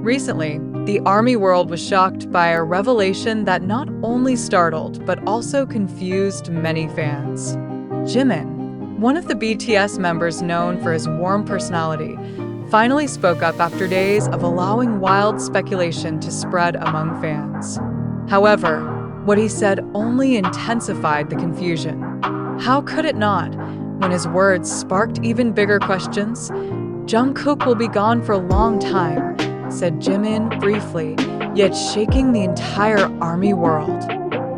Recently, the ARMY world was shocked by a revelation that not only startled but also confused many fans. Jimin, one of the BTS members known for his warm personality, finally spoke up after days of allowing wild speculation to spread among fans. However, what he said only intensified the confusion. How could it not, when his words sparked even bigger questions? "Jungkook will be gone for a long time," said Jimin briefly, yet shaking the entire ARMY world.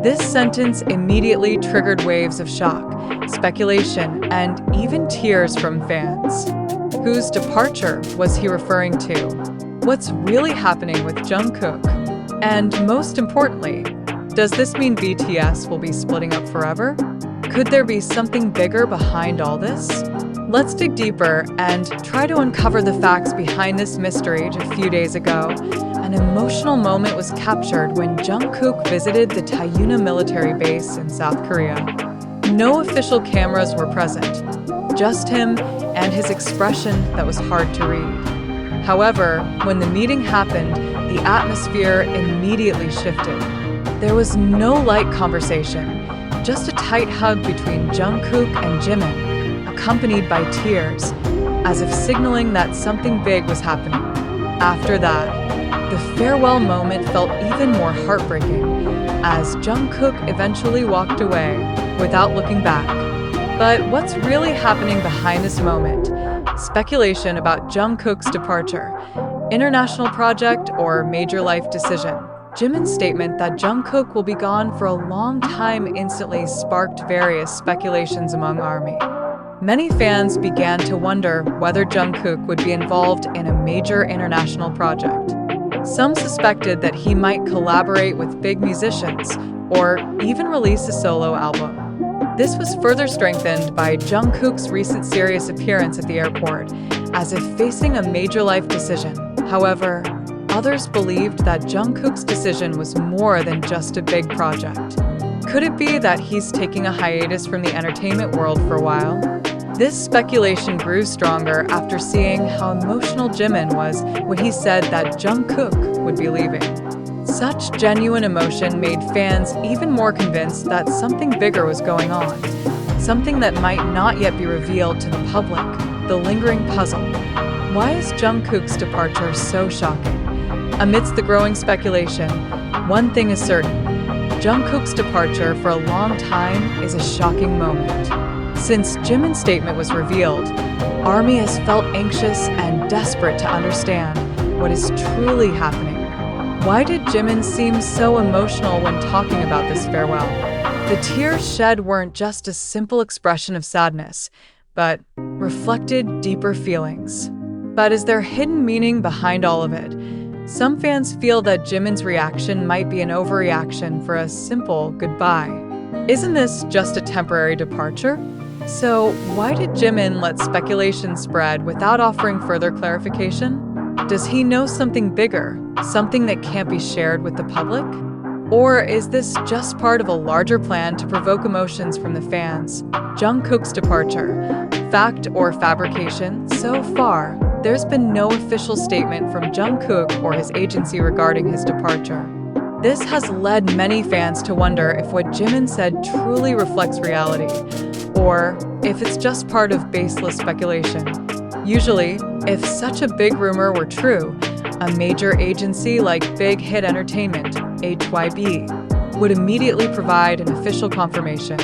This sentence immediately triggered waves of shock, speculation, and even tears from fans. Whose departure was he referring to? What's really happening with Jungkook? And most importantly, does this mean BTS will be splitting up forever? Could there be something bigger behind all this? Let's dig deeper and try to uncover the facts behind this mystery. A few days ago, an emotional moment was captured when Jungkook visited the Taeuna military base in South Korea. No official cameras were present, just him and his expression that was hard to read. However, when the meeting happened, the atmosphere immediately shifted. There was no light conversation, just a tight hug between Jungkook and Jimin, accompanied by tears, as if signaling that something big was happening. After that, the farewell moment felt even more heartbreaking, as Jungkook eventually walked away without looking back. But what's really happening behind this moment? Speculation about Jungkook's departure, international project, or major life decision. Jimin's statement that Jungkook will be gone for a long time instantly sparked various speculations among ARMY. Many fans began to wonder whether Jungkook would be involved in a major international project. Some suspected that he might collaborate with big musicians or even release a solo album. This was further strengthened by Jungkook's recent serious appearance at the airport, as if facing a major life decision. However, others believed that Jungkook's decision was more than just a big project. Could it be that he's taking a hiatus from the entertainment world for a while? This speculation grew stronger after seeing how emotional Jimin was when he said that Jungkook would be leaving. Such genuine emotion made fans even more convinced that something bigger was going on, something that might not yet be revealed to the public, the lingering puzzle. Why is Jungkook's departure so shocking? Amidst the growing speculation, one thing is certain: Jungkook's departure for a long time is a shocking moment. Since Jimin's statement was revealed, ARMY has felt anxious and desperate to understand what is truly happening. Why did Jimin seem so emotional when talking about this farewell? The tears shed weren't just a simple expression of sadness, but reflected deeper feelings. But is there hidden meaning behind all of it? Some fans feel that Jimin's reaction might be an overreaction for a simple goodbye. Isn't this just a temporary departure? So why did Jimin let speculation spread without offering further clarification? Does he know something bigger, something that can't be shared with the public? Or is this just part of a larger plan to provoke emotions from the fans? Jungkook's departure, fact or fabrication? So far, there's been no official statement from Jungkook or his agency regarding his departure. This has led many fans to wonder if what Jimin said truly reflects reality, or if it's just part of baseless speculation. Usually, if such a big rumor were true, a major agency like Big Hit Entertainment, HYB, would immediately provide an official confirmation.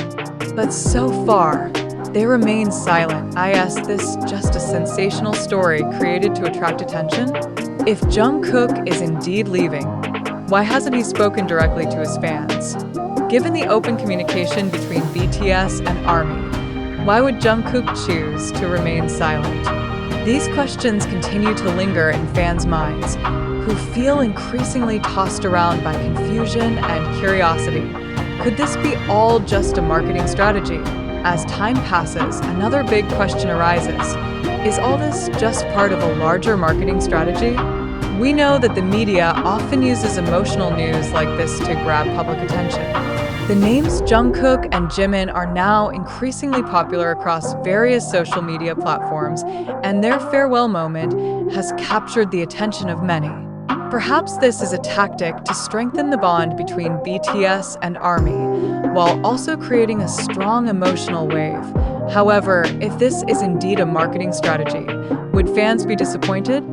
But so far, they remain silent. Is this just a sensational story created to attract attention? If Jungkook is indeed leaving, why hasn't he spoken directly to his fans? Given the open communication between BTS and ARMY, why would Jungkook choose to remain silent? These questions continue to linger in fans' minds, who feel increasingly tossed around by confusion and curiosity. Could this be all just a marketing strategy? As time passes, another big question arises. Is all this just part of a larger marketing strategy? We know that the media often uses emotional news like this to grab public attention. The names Jungkook and Jimin are now increasingly popular across various social media platforms, and their farewell moment has captured the attention of many. Perhaps this is a tactic to strengthen the bond between BTS and ARMY, while also creating a strong emotional wave. However, if this is indeed a marketing strategy, would fans be disappointed?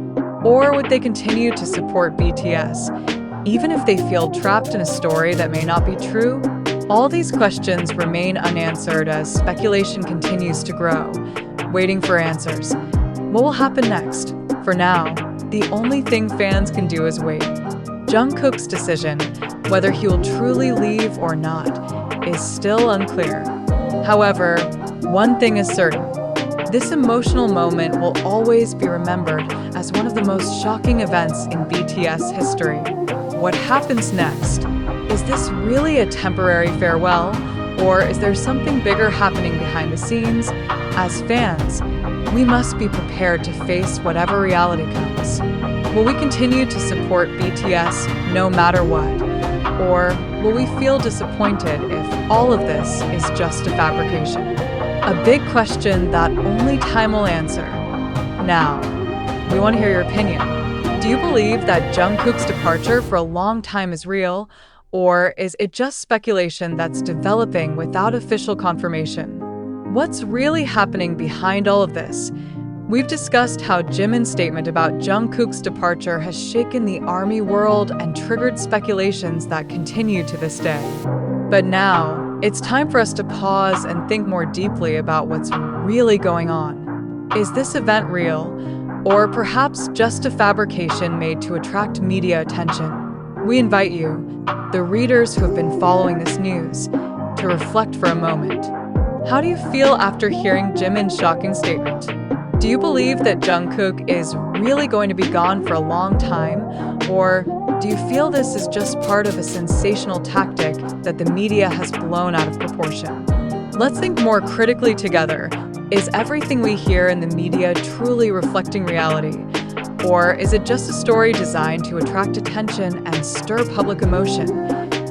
Or would they continue to support BTS, even if they feel trapped in a story that may not be true? All these questions remain unanswered as speculation continues to grow, waiting for answers. What will happen next? For now, the only thing fans can do is wait. Jungkook's decision, whether he will truly leave or not, is still unclear. However, one thing is certain. This emotional moment will always be remembered as one of the most shocking events in BTS history. What happens next? Is this really a temporary farewell, or is there something bigger happening behind the scenes? As fans, we must be prepared to face whatever reality comes. Will we continue to support BTS no matter what? Or will we feel disappointed if all of this is just a fabrication? A big question that only time will answer. Now, we want to hear your opinion. Do you believe that Jungkook's departure for a long time is real, or is it just speculation that's developing without official confirmation? What's really happening behind all of this? We've discussed how Jimin's statement about Jungkook's departure has shaken the ARMY world and triggered speculations that continue to this day. But now, it's time for us to pause and think more deeply about what's really going on. Is this event real, or perhaps just a fabrication made to attract media attention? We invite you, the readers who have been following this news, to reflect for a moment. How do you feel after hearing Jimin's shocking statement? Do you believe that Jungkook is really going to be gone for a long time, or do you feel this is just part of a sensational tactic that the media has blown out of proportion? Let's think more critically together. Is everything we hear in the media truly reflecting reality? Or is it just a story designed to attract attention and stir public emotion?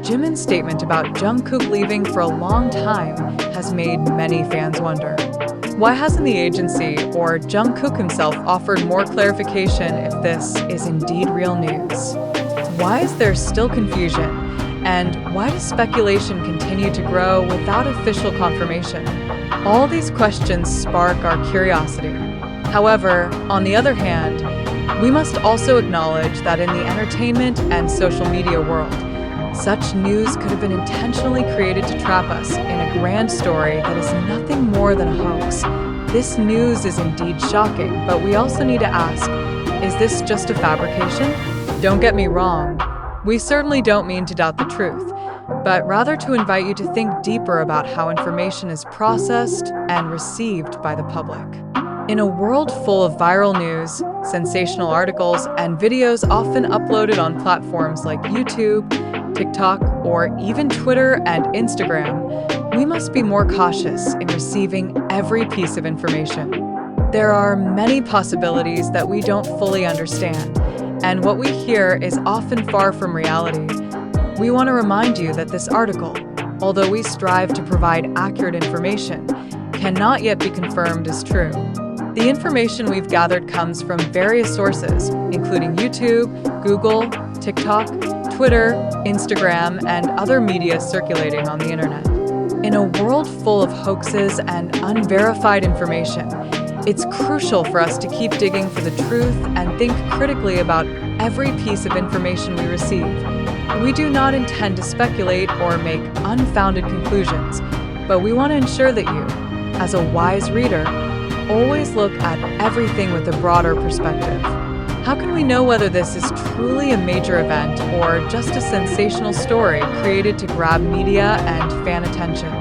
Jimin's statement about Jungkook leaving for a long time has made many fans wonder. Why hasn't the agency or Jungkook himself offered more clarification if this is indeed real news? Why is there still confusion? And why does speculation continue to grow without official confirmation? All these questions spark our curiosity. However, on the other hand, we must also acknowledge that in the entertainment and social media world, such news could have been intentionally created to trap us in a grand story that is nothing more than a hoax. This news is indeed shocking, but we also need to ask, is this just a fabrication? Don't get me wrong, we certainly don't mean to doubt the truth, but rather to invite you to think deeper about how information is processed and received by the public. In a world full of viral news, sensational articles, and videos often uploaded on platforms like YouTube, TikTok, or even Twitter and Instagram, we must be more cautious in receiving every piece of information. There are many possibilities that we don't fully understand, and what we hear is often far from reality. We want to remind you that this article, although we strive to provide accurate information, cannot yet be confirmed as true. The information we've gathered comes from various sources, including YouTube, Google, TikTok, Twitter, Instagram, and other media circulating on the internet. In a world full of hoaxes and unverified information, it's crucial for us to keep digging for the truth and think critically about every piece of information we receive. We do not intend to speculate or make unfounded conclusions, but we want to ensure that you, as a wise reader, always look at everything with a broader perspective. How can we know whether this is truly a major event or just a sensational story created to grab media and fan attention?